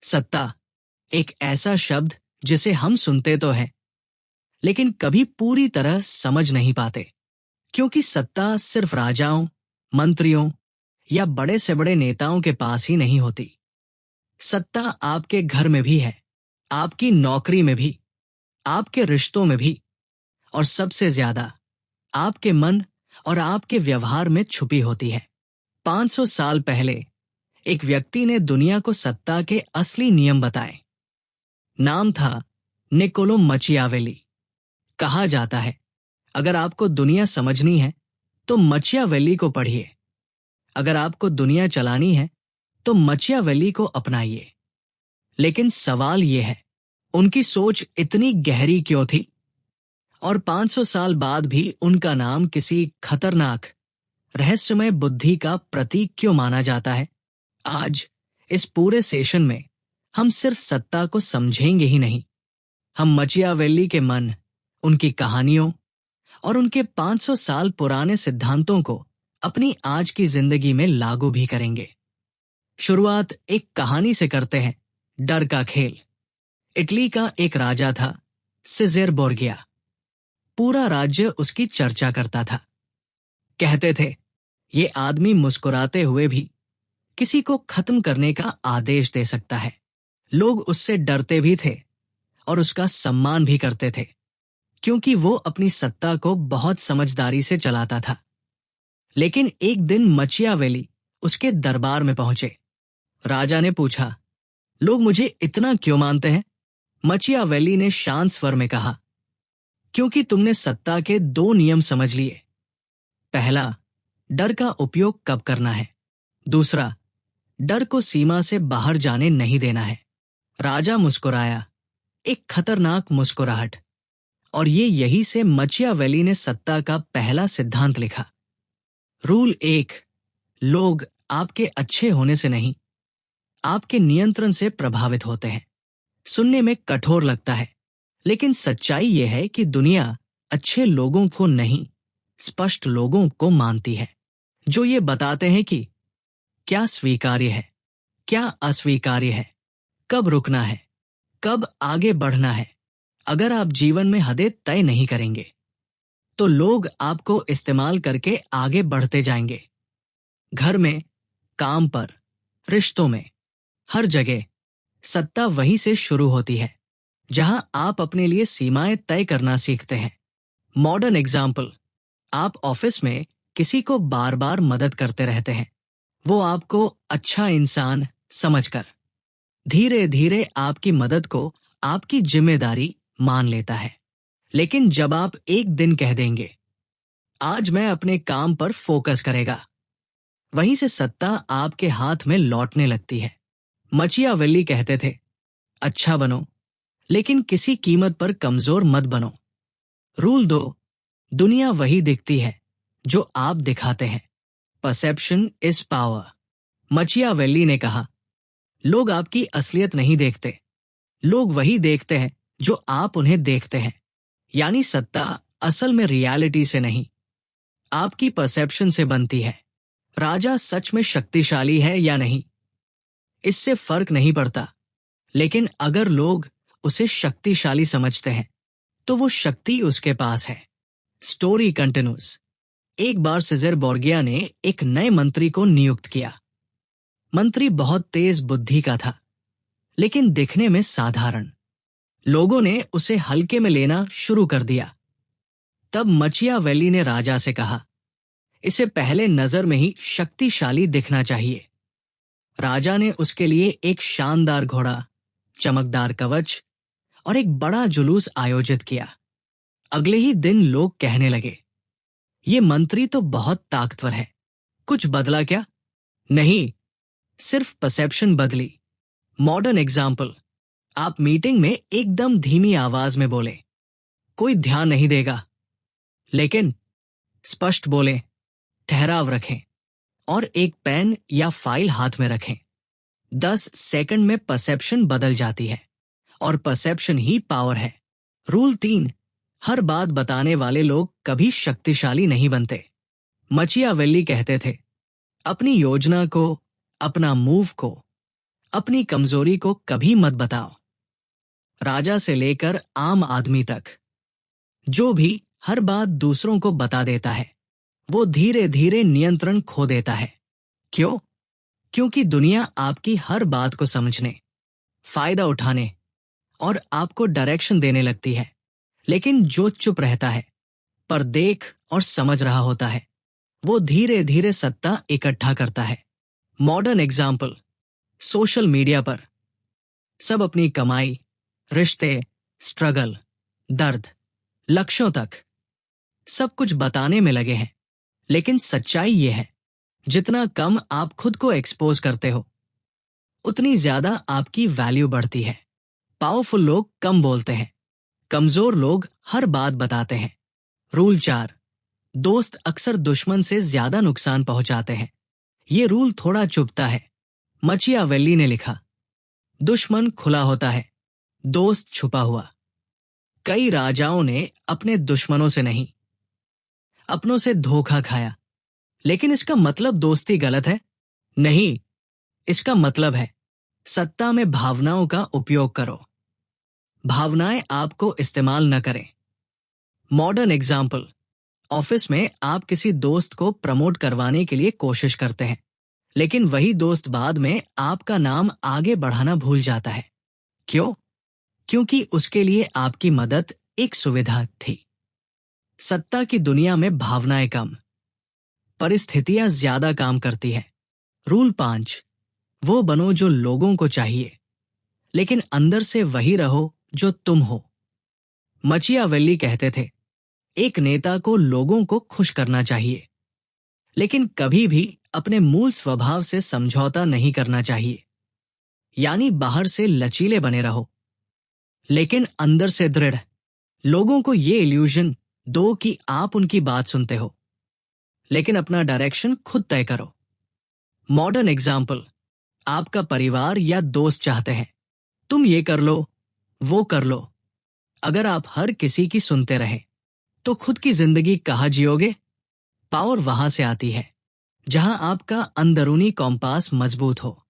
सत्ता एक ऐसा शब्द जिसे हम सुनते तो हैं, लेकिन कभी पूरी तरह समझ नहीं पाते, क्योंकि सत्ता सिर्फ राजाओं, मंत्रियों या बड़े से बड़े नेताओं के पास ही नहीं होती। सत्ता आपके घर में भी है, आपकी नौकरी में भी, आपके रिश्तों में भी, और सबसे ज्यादा आपके मन और आपके व्यवहार में छुपी होती है। 500 साल पहले एक व्यक्ति ने दुनिया को सत्ता के असली नियम बताए। नाम था निकोलो मचियावेली। कहा जाता है, अगर आपको दुनिया समझनी है तो मचियावेली को पढ़िए, अगर आपको दुनिया चलानी है तो मचियावेली को अपनाइए। लेकिन सवाल यह है, उनकी सोच इतनी गहरी क्यों थी? और 500 साल बाद भी उनका नाम किसी खतरनाक, रहस्यमय बुद्धि का प्रतीक क्यों माना जाता है? आज इस पूरे सेशन में हम सिर्फ सत्ता को समझेंगे ही नहीं, हम मचियावेली के मन, उनकी कहानियों और उनके 500 साल पुराने सिद्धांतों को अपनी आज की जिंदगी में लागू भी करेंगे। शुरुआत एक कहानी से करते हैं, डर का खेल। इटली का एक राजा था, सिज़ेर बोर्गिया। पूरा राज्य उसकी चर्चा करता था। कहते थे, ये आदमी मुस्कुराते हुए भी किसी को खत्म करने का आदेश दे सकता है। लोग उससे डरते भी थे और उसका सम्मान भी करते थे, क्योंकि वो अपनी सत्ता को बहुत समझदारी से चलाता था। लेकिन एक दिन मचियावेली उसके दरबार में पहुंचे। राजा ने पूछा, लोग मुझे इतना क्यों मानते हैं? मचियावेली ने शांत स्वर में कहा, क्योंकि तुमने सत्ता के 2 नियम समझ लिए। पहला, डर का उपयोग कब करना है। दूसरा, डर को सीमा से बाहर जाने नहीं देना है। राजा मुस्कुराया, एक खतरनाक मुस्कुराहट, और यही से मचियावेली ने सत्ता का पहला सिद्धांत लिखा। रूल 1, लोग आपके अच्छे होने से नहीं, आपके नियंत्रण से प्रभावित होते हैं। सुनने में कठोर लगता है, लेकिन सच्चाई यह है कि दुनिया अच्छे लोगों को नहीं, स्पष्ट लोगों को मानती है, जो ये बताते हैं कि क्या स्वीकार्य है, क्या अस्वीकार्य है, कब रुकना है, कब आगे बढ़ना है। अगर आप जीवन में हदें तय नहीं करेंगे, तो लोग आपको इस्तेमाल करके आगे बढ़ते जाएंगे। घर में, काम पर, रिश्तों में, हर जगह सत्ता वहीं से शुरू होती है जहां आप अपने लिए सीमाएं तय करना सीखते हैं। मॉडर्न एग्जाम्पल, आप ऑफिस में किसी को बार बार मदद करते रहते हैं। वो आपको अच्छा इंसान समझकर धीरे धीरे आपकी मदद को आपकी जिम्मेदारी मान लेता है। लेकिन जब आप एक दिन कह देंगे, आज मैं अपने काम पर फोकस करेगा, वहीं से सत्ता आपके हाथ में लौटने लगती है। मचियावेली कहते थे, अच्छा बनो, लेकिन किसी कीमत पर कमजोर मत बनो। रूल 2, दुनिया वही दिखती है जो आप दिखाते हैं। Perception is power. मचियावेली ने कहा, लोग आपकी असलियत नहीं देखते, लोग वही देखते हैं जो आप उन्हें देखते हैं। यानी सत्ता असल में रियलिटी से नहीं, आपकी परसेप्शन से बनती है। राजा सच में शक्तिशाली है या नहीं, इससे फर्क नहीं पड़ता, लेकिन अगर लोग उसे शक्तिशाली समझते हैं तो वो शक्ति उसके पास है। Story continues. एक बार सिज़ेर बोर्गिया ने एक नए मंत्री को नियुक्त किया। मंत्री बहुत तेज बुद्धि का था, लेकिन दिखने में साधारण। लोगों ने उसे हल्के में लेना शुरू कर दिया। तब मचियावेली ने राजा से कहा, इसे पहले नजर में ही शक्तिशाली दिखना चाहिए। राजा ने उसके लिए एक शानदार घोड़ा, चमकदार कवच और एक बड़ा जुलूस आयोजित किया। अगले ही दिन लोग कहने लगे, ये मंत्री तो बहुत ताकतवर है। कुछ बदला क्या? नहीं, सिर्फ परसेप्शन बदली। मॉडर्न एग्जाम्पल, आप मीटिंग में एकदम धीमी आवाज में बोले, कोई ध्यान नहीं देगा, लेकिन स्पष्ट बोले, ठहराव रखें और एक पेन या फाइल हाथ में रखें। 10 सेकंड में परसेप्शन बदल जाती है, और परसेप्शन ही पावर है। रूल 3, हर बात बताने वाले लोग कभी शक्तिशाली नहीं बनते। मचियावेली कहते थे, अपनी योजना को, अपना मूव को अपनी कमजोरी को कभी मत बताओ। राजा से लेकर आम आदमी तक जो भी हर बात दूसरों को बता देता है, वो धीरे धीरे नियंत्रण खो देता है। क्यों? क्योंकि दुनिया आपकी हर बात को समझने, फायदा उठाने और आपको डायरेक्शन देने लगती है। लेकिन जो चुप रहता है, पर देख और समझ रहा होता है, वो धीरे धीरे सत्ता इकट्ठा करता है। मॉडर्न एग्जाम्पल, सोशल मीडिया पर सब अपनी कमाई, रिश्ते, स्ट्रगल, दर्द, लक्ष्यों तक सब कुछ बताने में लगे हैं। लेकिन सच्चाई ये है, जितना कम आप खुद को एक्सपोज करते हो, उतनी ज्यादा आपकी वैल्यू बढ़ती है। पावरफुल लोग कम बोलते हैं, कमजोर लोग हर बात बताते हैं। रूल 4, दोस्त अक्सर दुश्मन से ज्यादा नुकसान पहुंचाते हैं। ये रूल थोड़ा चुभता है। मचियावेल्ली ने लिखा, दुश्मन खुला होता है, दोस्त छुपा हुआ। कई राजाओं ने अपने दुश्मनों से नहीं, अपनों से धोखा खाया। लेकिन इसका मतलब दोस्ती गलत है? नहीं, इसका मतलब है सत्ता में भावनाओं का उपयोग करो, भावनाएं आपको इस्तेमाल न करें। मॉडर्न एग्जाम्पल, ऑफिस में आप किसी दोस्त को प्रमोट करवाने के लिए कोशिश करते हैं, लेकिन वही दोस्त बाद में आपका नाम आगे बढ़ाना भूल जाता है। क्यों? क्योंकि उसके लिए आपकी मदद एक सुविधा थी। सत्ता की दुनिया में भावनाएं कम, परिस्थितियां ज्यादा काम करती है। रूल 5, वो बनो जो लोगों को चाहिए, लेकिन अंदर से वही रहो जो तुम हो। मचियावेल्ली कहते थे, एक नेता को लोगों को खुश करना चाहिए, लेकिन कभी भी अपने मूल स्वभाव से समझौता नहीं करना चाहिए। यानी बाहर से लचीले बने रहो, लेकिन अंदर से दृढ़। लोगों को ये इल्यूजन दो कि आप उनकी बात सुनते हो, लेकिन अपना डायरेक्शन खुद तय करो। मॉडर्न एग्जाम्पल, आपका परिवार या दोस्त चाहते हैं तुम ये कर लो, वो कर लो। अगर आप हर किसी की सुनते रहे, तो खुद की जिंदगी कहाँ जियोगे? पावर वहां से आती है जहां आपका अंदरूनी कॉम्पास मजबूत हो।